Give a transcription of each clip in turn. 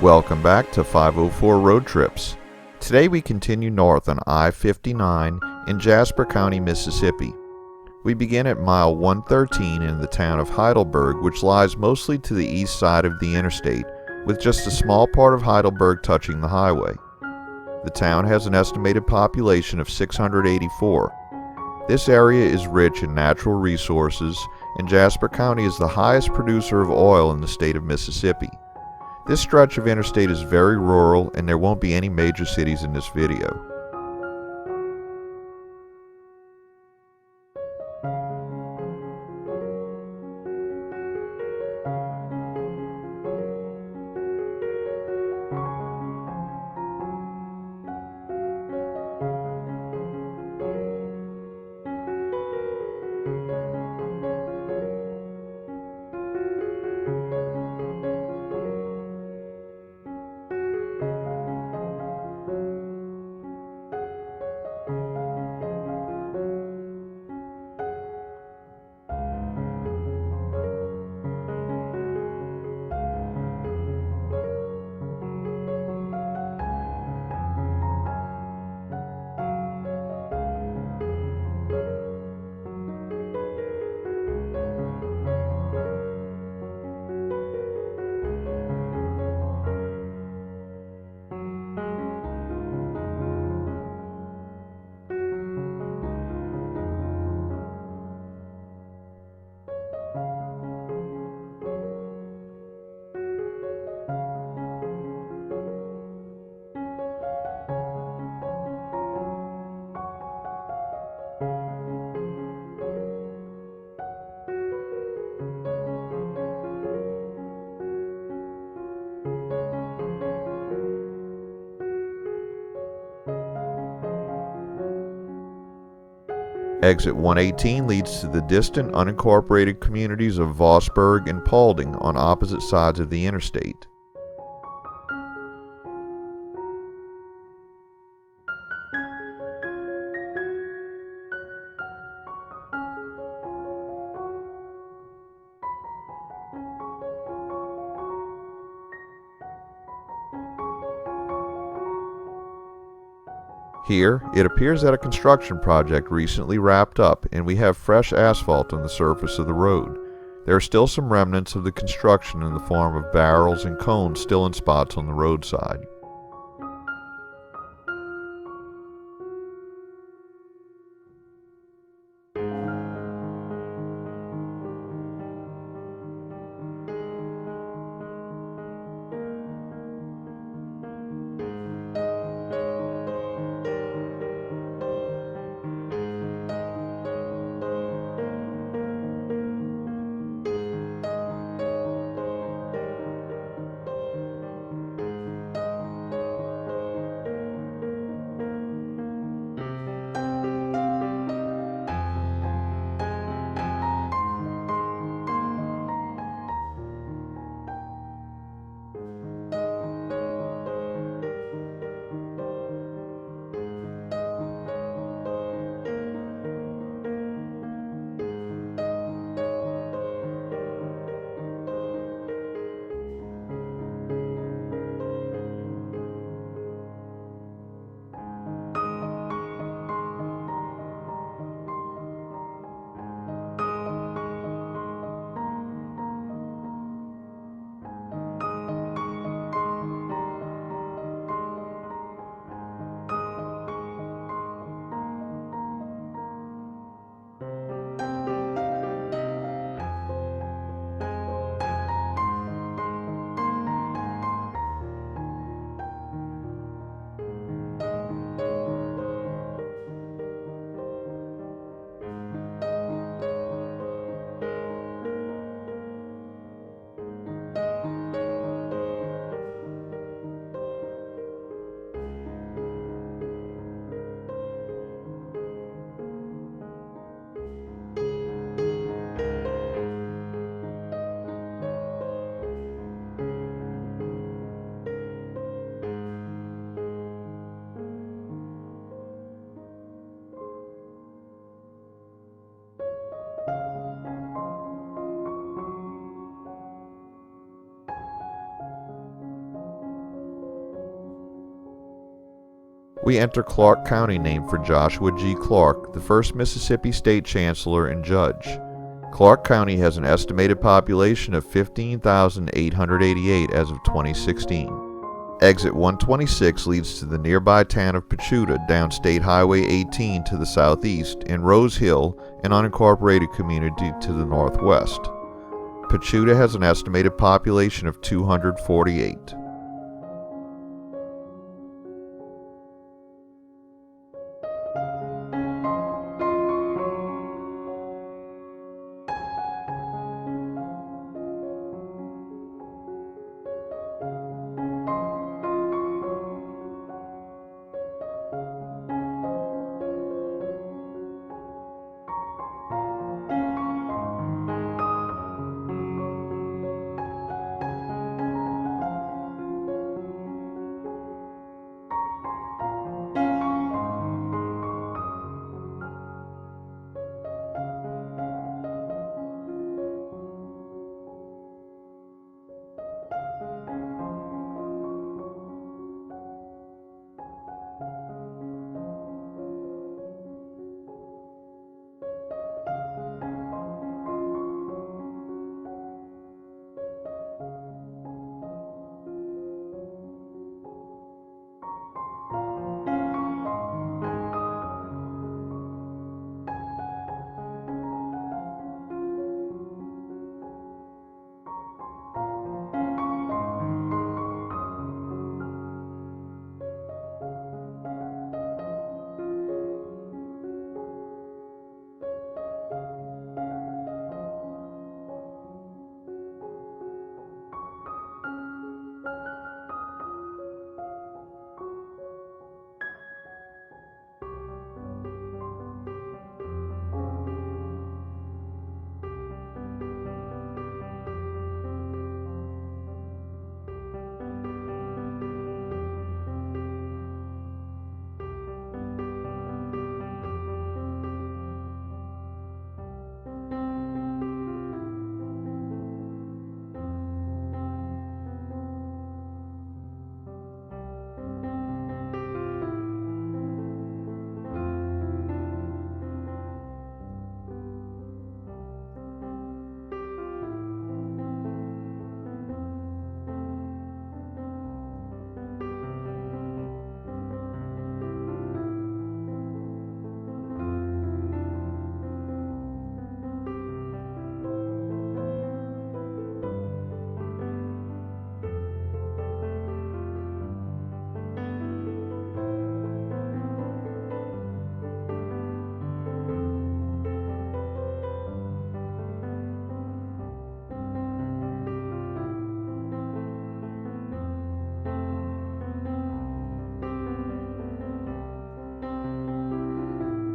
Welcome back to 504 Road Trips. Today we continue north on I-59 in Jasper County, Mississippi. We begin at mile 113 in the town of Heidelberg, which lies mostly to the east side of the interstate, with just a small part of Heidelberg touching the highway. The town has an estimated population of 684. This area is rich in natural resources, and Jasper County is the highest producer of oil in the state of Mississippi. This stretch of interstate is very rural, and there won't be any major cities in this video. Exit 118 leads to the distant unincorporated communities of Vossburg and Paulding on opposite sides of the interstate. Here, it appears that a construction project recently wrapped up and we have fresh asphalt on the surface of the road. There are still some remnants of the construction in the form of barrels and cones still in spots on the roadside. We enter Clarke County, named for Joshua G. Clarke, the first Mississippi State Chancellor and Judge. Clarke County has an estimated population of 15,888 as of 2016. Exit 126 leads to the nearby town of Pachuta down State Highway 18 to the southeast and Rose Hill, an unincorporated community, to the northwest. Pachuta has an estimated population of 248.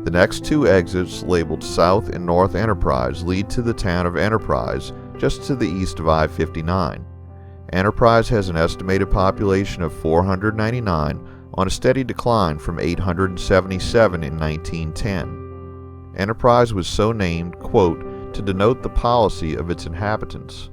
The next two exits, labeled South and North Enterprise, lead to the town of Enterprise, just to the east of I-59. Enterprise has an estimated population of 499, on a steady decline from 877 in 1910. Enterprise was so named, quote, to denote the policy of its inhabitants.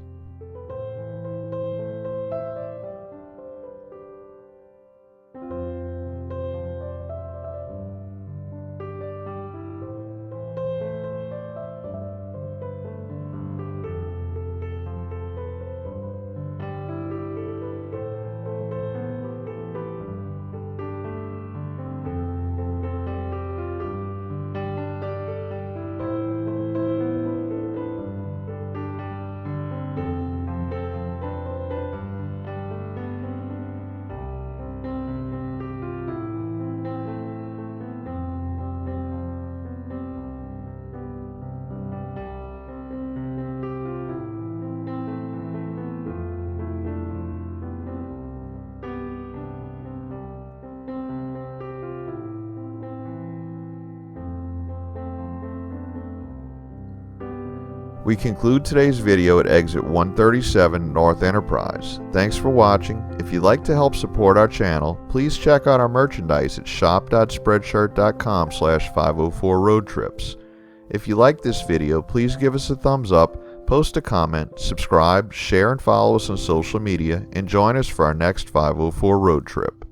We conclude today's video at exit 137 North Enterprise. Thanks for watching. If you'd like to help support our channel, please check out our merchandise at shop.spreadshirt.com/504roadtrips. If you like this video, please give us a thumbs up, post a comment, subscribe, share and follow us on social media, and join us for our next 504 road trip.